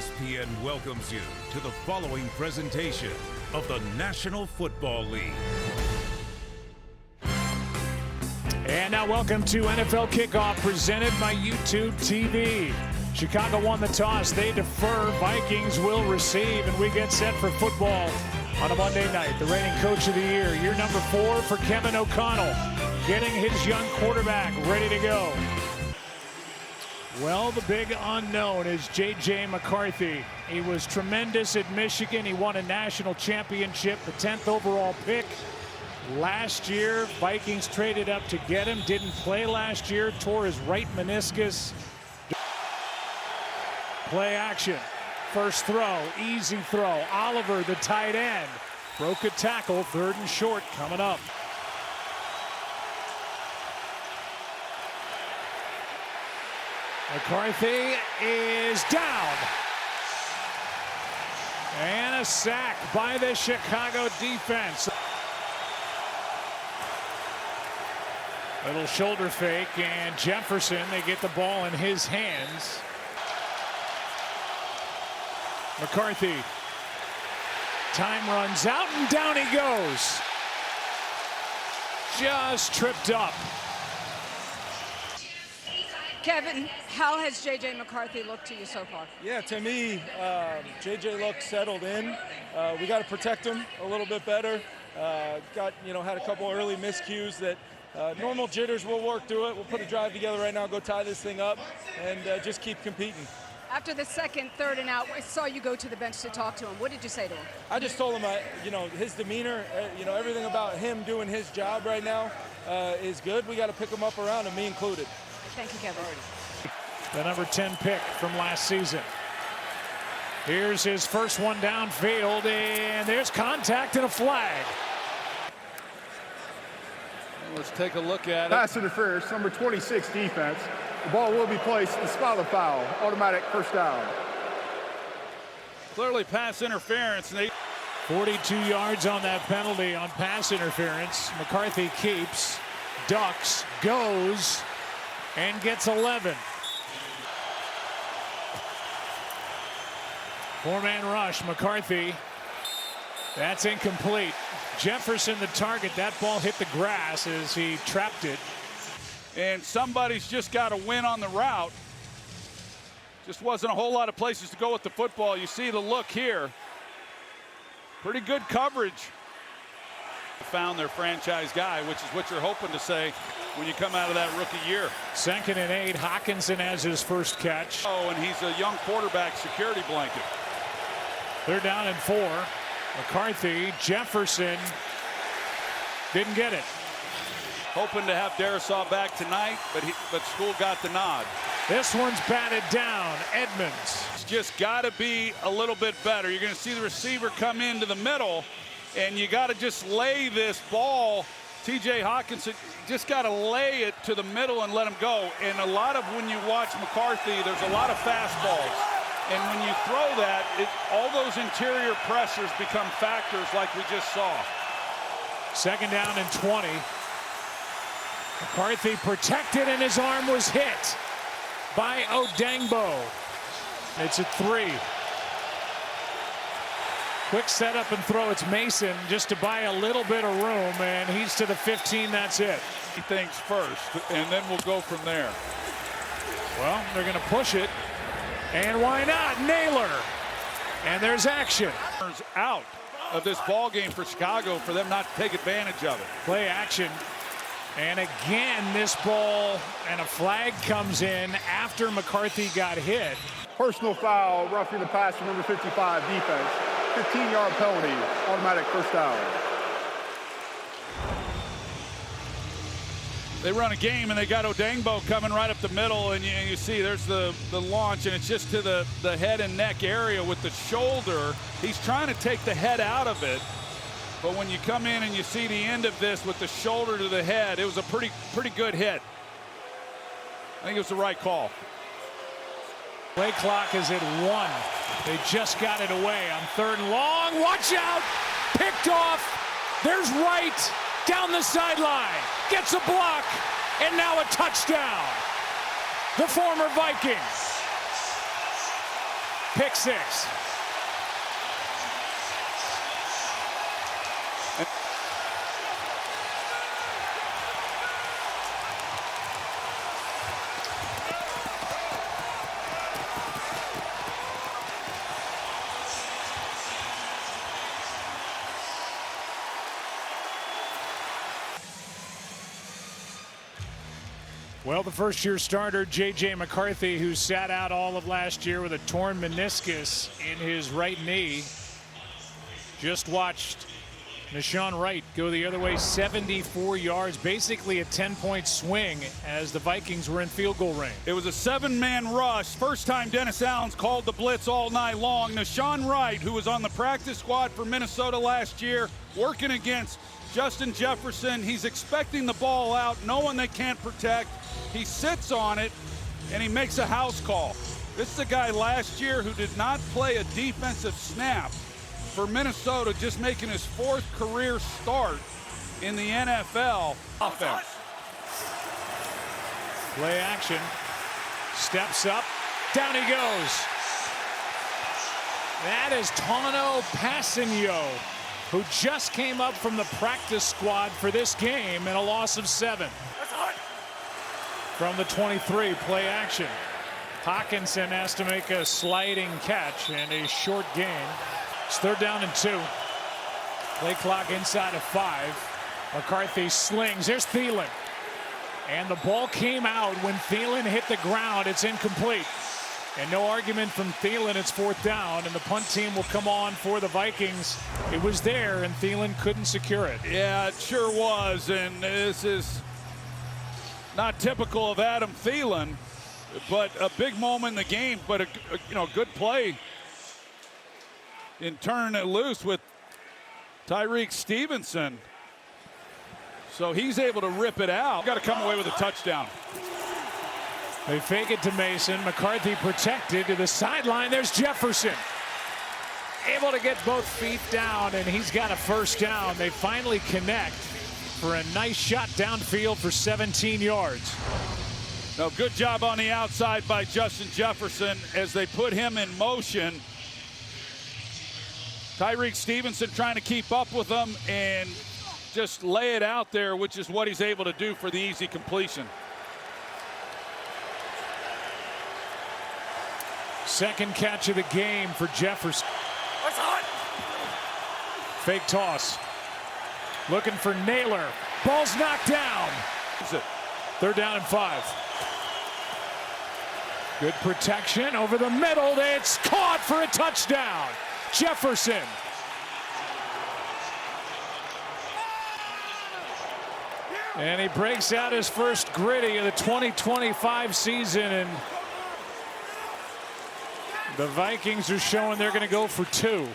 ESPN welcomes you to the following presentation of the National Football League. And now welcome to NFL Kickoff presented by YouTube TV. Chicago won the toss. They defer. Vikings will receive. And we get set for football on a Monday night. The reigning coach of the year number 4 for Kevin O'Connell. Getting his young quarterback ready to go. Well, the big unknown is J.J. McCarthy. He was tremendous at Michigan. He won a national championship, the 10th overall pick. Last year, Vikings traded up to get him. Didn't play last year. Tore his right meniscus. Play action. First throw. Easy throw. Oliver, the tight end. Broke a tackle. 3rd and short coming up. McCarthy is down. And a sack by the Chicago defense. Little shoulder fake, and Jefferson, they get the ball in his hands. McCarthy. Time runs out, and down he goes. Just tripped up. Kevin, how has J.J. McCarthy looked to you so far? Yeah, to me, J.J. looked settled in. We got to protect him a little bit better. Had a couple early miscues that normal jitters. We'll work through it. We'll put a drive together right now, go tie this thing up, and just keep competing. After the second, 3rd and out, I saw you go to the bench to talk to him. What did you say to him? I just told him, his demeanor, everything about him doing his job right now is good. We got to pick him up around him, me included. Thank you, Kevin. The number 10 pick from last season. Here's his first one downfield, and there's contact and a flag. Let's take a look at it. Pass interference, number 26 defense. The ball will be placed. The spot of foul. Automatic first down. Clearly pass interference. 42 yards on that penalty on pass interference. McCarthy keeps, ducks, goes, and gets 11. 4-man rush. McCarthy. That's incomplete. Jefferson the target. That ball hit the grass as he trapped it. And somebody's just got to win on the route. Just wasn't a whole lot of places to go with the football. You see the look here. Pretty good coverage. Found their franchise guy, which is what you're hoping to say when you come out of that rookie year. 2nd and 8. Hockenson has his first catch. Oh, and he's a young quarterback security blanket. 3rd down and 4. McCarthy, Jefferson didn't get it. Hoping to have Darisaw back tonight, but school got the nod. This one's batted down. Edmonds. It's just got to be a little bit better. You're going to see the receiver come into the middle, and you got to just lay this ball. T.J. Hockenson just got to lay it to the middle and let him go. And a lot of when you watch McCarthy, there's a lot of fastballs. And when you throw that, all those interior pressures become factors like we just saw. 2nd down and 20. McCarthy protected, and his arm was hit by Odengbo. It's a 3. Quick setup and throw. It's Mason just to buy a little bit of room, and he's to the 15. That's it. He thinks first, and then we'll go from there. Well, they're going to push it. And why not? Naylor. And there's action. Out of this ball game for Chicago for them not to take advantage of it. Play action. And again, this ball and a flag comes in after McCarthy got hit. Personal foul, roughing the passer, number 55 defense. 15-yard penalty. Automatic first down. They run a game, and they got Odengbo coming right up the middle, and you see there's the launch, and it's just to the head and neck area with the shoulder. He's trying to take the head out of it, but when you come in and you see the end of this with the shoulder to the head, it was a pretty good hit. I think it was the right call. Play clock is at 1. They just got it away on 3rd and long. Watch out! Picked off. There's Wright down the sideline. Gets a block. And now a touchdown. The former Viking. pick six. Well, the first-year starter, J.J. McCarthy, who sat out all of last year with a torn meniscus in his right knee, just watched Nahshon Wright go the other way 74 yards, basically a 10-point swing as the Vikings were in field goal range. It was a 7-man rush. First time Dennis Allen's called the blitz all night long. Nahshon Wright, who was on the practice squad for Minnesota last year, working against Justin Jefferson. He's expecting the ball out, knowing they can't protect. He sits on it, and he makes a house call. This is a guy last year who did not play a defensive snap for Minnesota, just making his 4th career start in the NFL offense. Play action. Steps up. Down he goes. That is Tano Passigno, who just came up from the practice squad for this game in a loss of 7. From the 23, play action. Hawkinson has to make a sliding catch and a short gain. It's 3rd down and 2. Play clock inside of 5. McCarthy slings. There's Thielen. And the ball came out when Thielen hit the ground. It's incomplete. And no argument from Thielen. It's 4th down, and the punt team will come on for the Vikings. It was there, and Thielen couldn't secure it. Yeah, it sure was, and this is not typical of Adam Thielen, but a big moment in the game, but a good play in turning it loose with Tyreek Stevenson. So he's able to rip it out. Got to come away with a touchdown. They fake it to Mason. McCarthy protected to the sideline. There's Jefferson. Able to get both feet down, and he's got a 1st down. They finally connect for a nice shot downfield for 17 yards. No, good job on the outside by Justin Jefferson as they put him in motion. Tyreek Stevenson trying to keep up with them and just lay it out there, which is what he's able to do for the easy completion. 2nd catch of the game for Jefferson. Fake toss. Looking for Naylor. Ball's knocked down. 3rd down and 5. Good protection over the middle. It's caught for a touchdown. Jefferson. And he breaks out his first gritty of the 2025 season, and the Vikings are showing they're going to go for 2.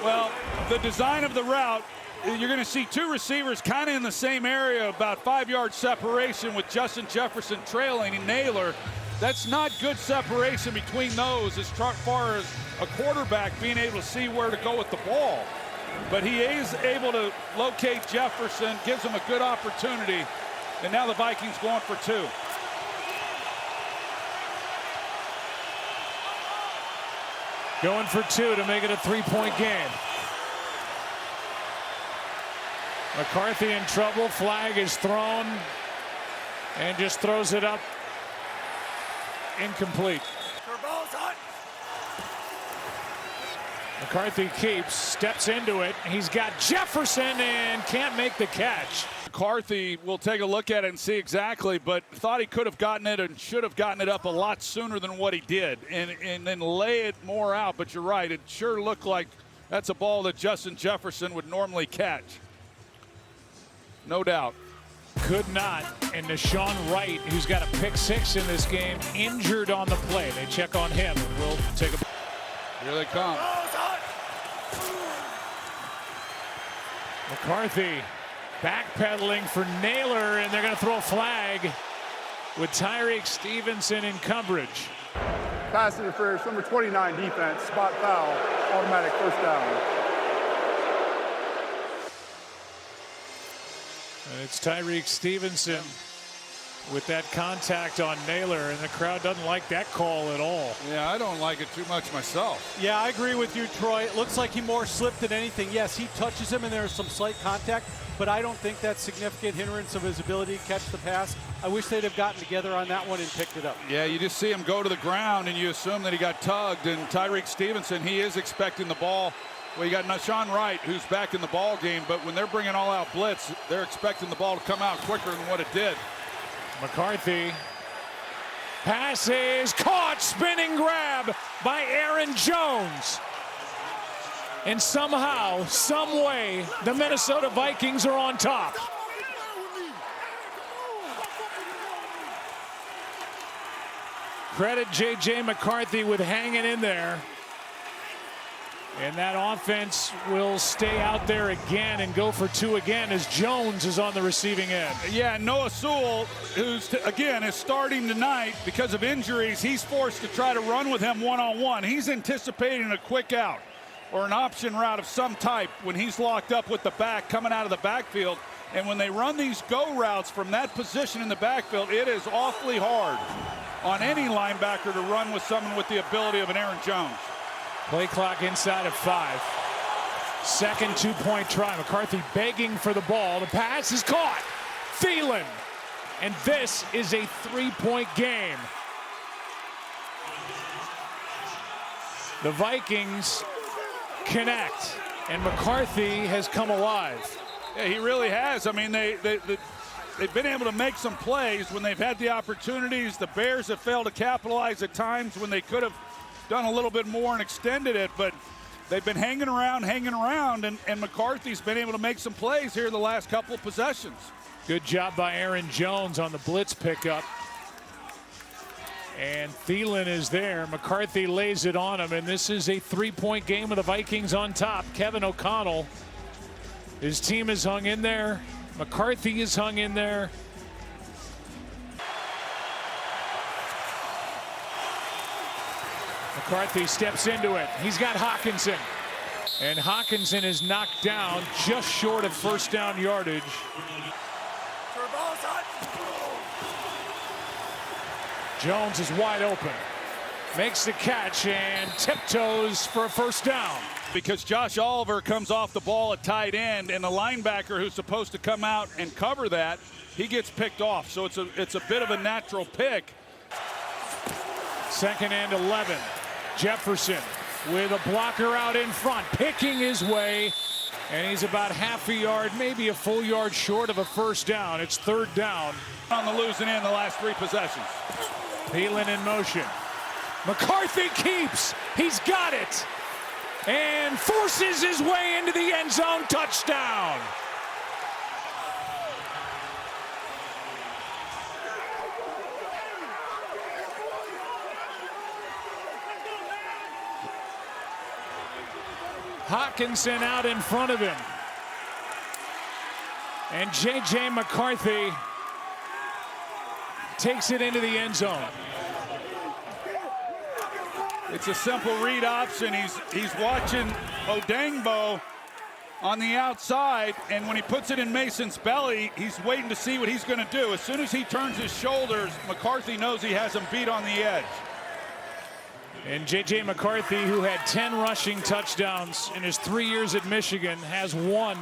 Well, the design of the route, you're going to see 2 receivers kind of in the same area, about 5-yard separation with Justin Jefferson trailing and Naylor. That's not good separation between those as far as a quarterback being able to see where to go with the ball. But he is able to locate Jefferson, gives him a good opportunity, and now the Vikings going for 2. Going for 2 to make it a 3-point game. McCarthy in trouble. Flag is thrown and just throws it up. Incomplete. McCarthy keeps, steps into it. He's got Jefferson and can't make the catch. McCarthy will take a look at it and see exactly, but thought he could have gotten it and should have gotten it up a lot sooner than what he did, and then lay it more out. But you're right, it sure looked like that's a ball that Justin Jefferson would normally catch. No doubt. Could not. And Nahshon Wright, who's got a pick 6 in this game, injured on the play. They check on him, and we'll take a... Here they come. McCarthy backpedaling for Naylor, and they're going to throw a flag with Tyreek Stevenson in coverage. Pass interference, number 29 defense, spot foul, automatic 1st down. And it's Tyreek Stevenson with that contact on Naylor, and the crowd doesn't like that call at all. Yeah, I don't like it too much myself. Yeah, I agree with you, Troy. It looks like he more slipped than anything. Yes, he touches him and there's some slight contact, but I don't think that's significant hindrance of his ability to catch the pass. I wish they'd have gotten together on that one and picked it up. Yeah, you just see him go to the ground and you assume that he got tugged, and Tyreek Stevenson, he is expecting the ball. Well, you got Nashawn Wright, who's back in the ball game, but when they're bringing all-out blitz, they're expecting the ball to come out quicker than what it did. McCarthy. Pass is caught. Spinning grab by Aaron Jones. And somehow, some way, the Minnesota Vikings are on top. Credit J.J. McCarthy with hanging in there. And that offense will stay out there again and go for two again as Jones is on the receiving end. Yeah, Noah Sewell, who's, again, is starting tonight because of injuries. He's forced to try to run with him one-on-one. He's anticipating a quick out or an option route of some type when he's locked up with the back coming out of the backfield. And when they run these go routes from that position in the backfield, it is awfully hard on any linebacker to run with someone with the ability of an Aaron Jones. Play clock inside of 5. Second two-point try. McCarthy begging for the ball. The pass is caught. Thielen. And this is a 3-point game. The Vikings connect. And McCarthy has come alive. Yeah, he really has. I mean, they've been able to make some plays when they've had the opportunities. The Bears have failed to capitalize at times when they could have done a little bit more and extended it, but they've been hanging around, and McCarthy's been able to make some plays here the last couple of possessions. Good job by Aaron Jones on the blitz pickup. And Thielen is there. McCarthy lays it on him, and this is a 3-point game with the Vikings on top. Kevin O'Connell, his team is hung in there. McCarthy is hung in there. McCarthy steps into it. He's got Hawkinson. And Hawkinson is knocked down just short of first down yardage. Jones is wide open. Makes the catch and tiptoes for a first down. Because Josh Oliver comes off the ball at tight end, and the linebacker who's supposed to come out and cover that, he gets picked off. So it's a bit of a natural pick. Second and 11. Jefferson with a blocker out in front, picking his way, and he's about half a yard, maybe a full yard short of a first down. It's third down. On the losing end the last 3 possessions. Thielen in motion. McCarthy keeps. He's got it. And forces his way into the end zone. Touchdown. Hawkinson out in front of him. And J.J. McCarthy takes it into the end zone. It's a simple read option. He's watching Odengbo on the outside, and when he puts it in Mason's belly, he's waiting to see what he's going to do. As soon as he turns his shoulders, McCarthy knows he has him beat on the edge. And J.J. McCarthy, who had 10 rushing touchdowns in his 3 years at Michigan, has 1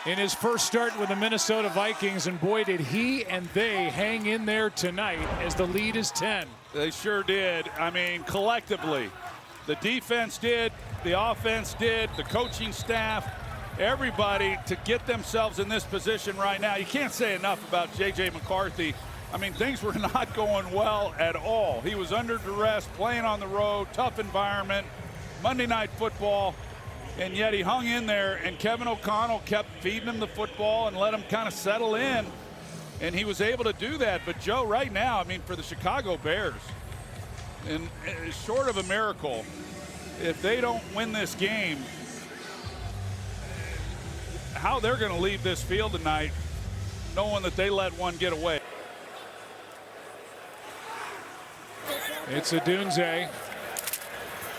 in his first start with the Minnesota Vikings. And boy, did he and they hang in there tonight as the lead is 10. They sure did. I mean, collectively, the defense did, the offense did, the coaching staff, everybody to get themselves in this position right now. You can't say enough about J.J. McCarthy. I mean, things were not going well at all. He was under duress, playing on the road, tough environment, Monday Night Football, and yet he hung in there, and Kevin O'Connell kept feeding him the football and let him kind of settle in, and he was able to do that. But, Joe, right now, I mean, for the Chicago Bears, and short of a miracle, if they don't win this game, how they're going to leave this field tonight knowing that they let one get away. It's a Dunze.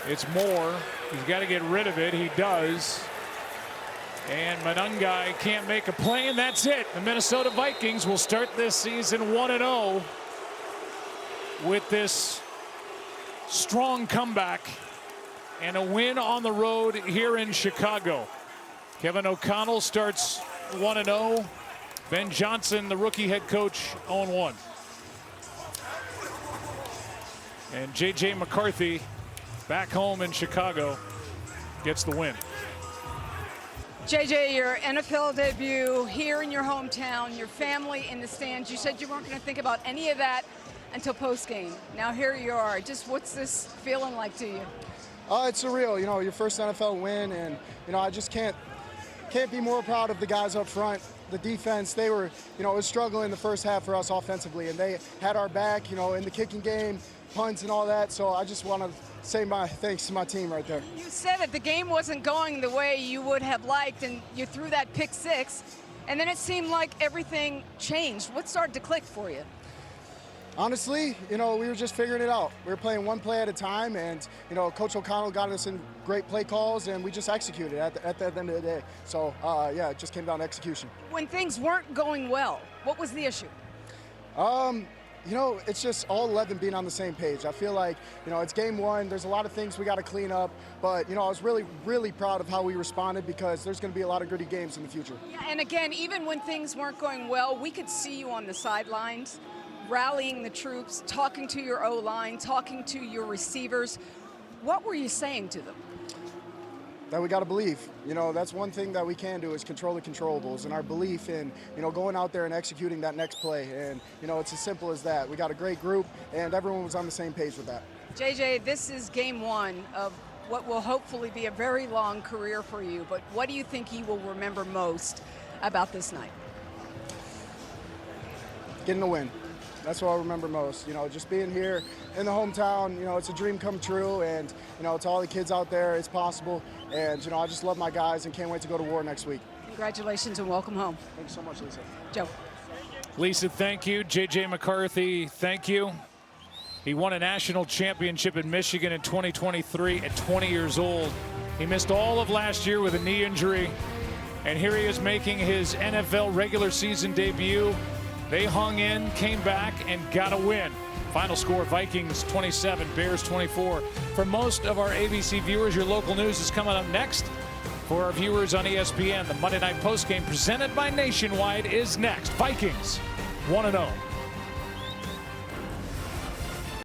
It's Moore. He's got to get rid of it. He does. And Manungai can't make a play, and that's it. The Minnesota Vikings will start this season 1-0 with this strong comeback and a win on the road here in Chicago. Kevin O'Connell starts 1-0. Ben Johnson, the rookie head coach, 0-1. And J.J. McCarthy, back home in Chicago, gets the win. JJ, your NFL debut here in your hometown, your family in the stands. You said you weren't going to think about any of that until post-game. Now here you are. Just what's this feeling like to you? It's surreal. You know, your first NFL win, and you know, I just can't be more proud of the guys up front. The defense, they were, you know, it was struggling the first half for us offensively, and they had our back, you know, in the kicking game, punts and all that. So I just want to say my thanks to my team right there. You said that the game wasn't going the way you would have liked, and you threw that pick six, and then it seemed like everything changed. What started to click for you? Honestly, you know, we were just figuring it out. We were playing one play at a time, and, you know, Coach O'Connell got us in great play calls, and we just executed at the end of the day. So, yeah, it just came down to execution. When things weren't going well, what was the issue? You know, it's just all 11 being on the same page. I feel like, you know, it's game one. There's a lot of things we got to clean up. But, you know, I was really, really proud of how we responded, because there's going to be a lot of gritty games in the future. Yeah, and again, even when things weren't going well, we could see you on the sidelines, rallying the troops, talking to your O-line, talking to your receivers. What were you saying to them? That we got to believe. You know, that's one thing that we can do, is control the controllables, and our belief in, you know, going out there and executing that next play. And, you know, it's as simple as that. We got a great group, and everyone was on the same page with that. JJ, this is game one of what will hopefully be a very long career for you, but what do you think you will remember most about this night? Getting a win. That's what I remember most. You know, just being here in the hometown, you know, it's a dream come true, and, you know, to all the kids out there, it's possible. And, you know, I just love my guys and can't wait to go to war next week. Congratulations and welcome home. Thank you so much, Lisa. Joe. Lisa, thank you. J.J. McCarthy, thank you. He won a national championship in Michigan in 2023 at 20 years old. He missed all of last year with a knee injury, and here he is making his NFL regular season debut. They hung in, came back, and got a win. Final score, Vikings 27, Bears 24. For most of our ABC viewers, your local news is coming up next. For our viewers on ESPN, the Monday Night Postgame presented by Nationwide is next. Vikings 1-0.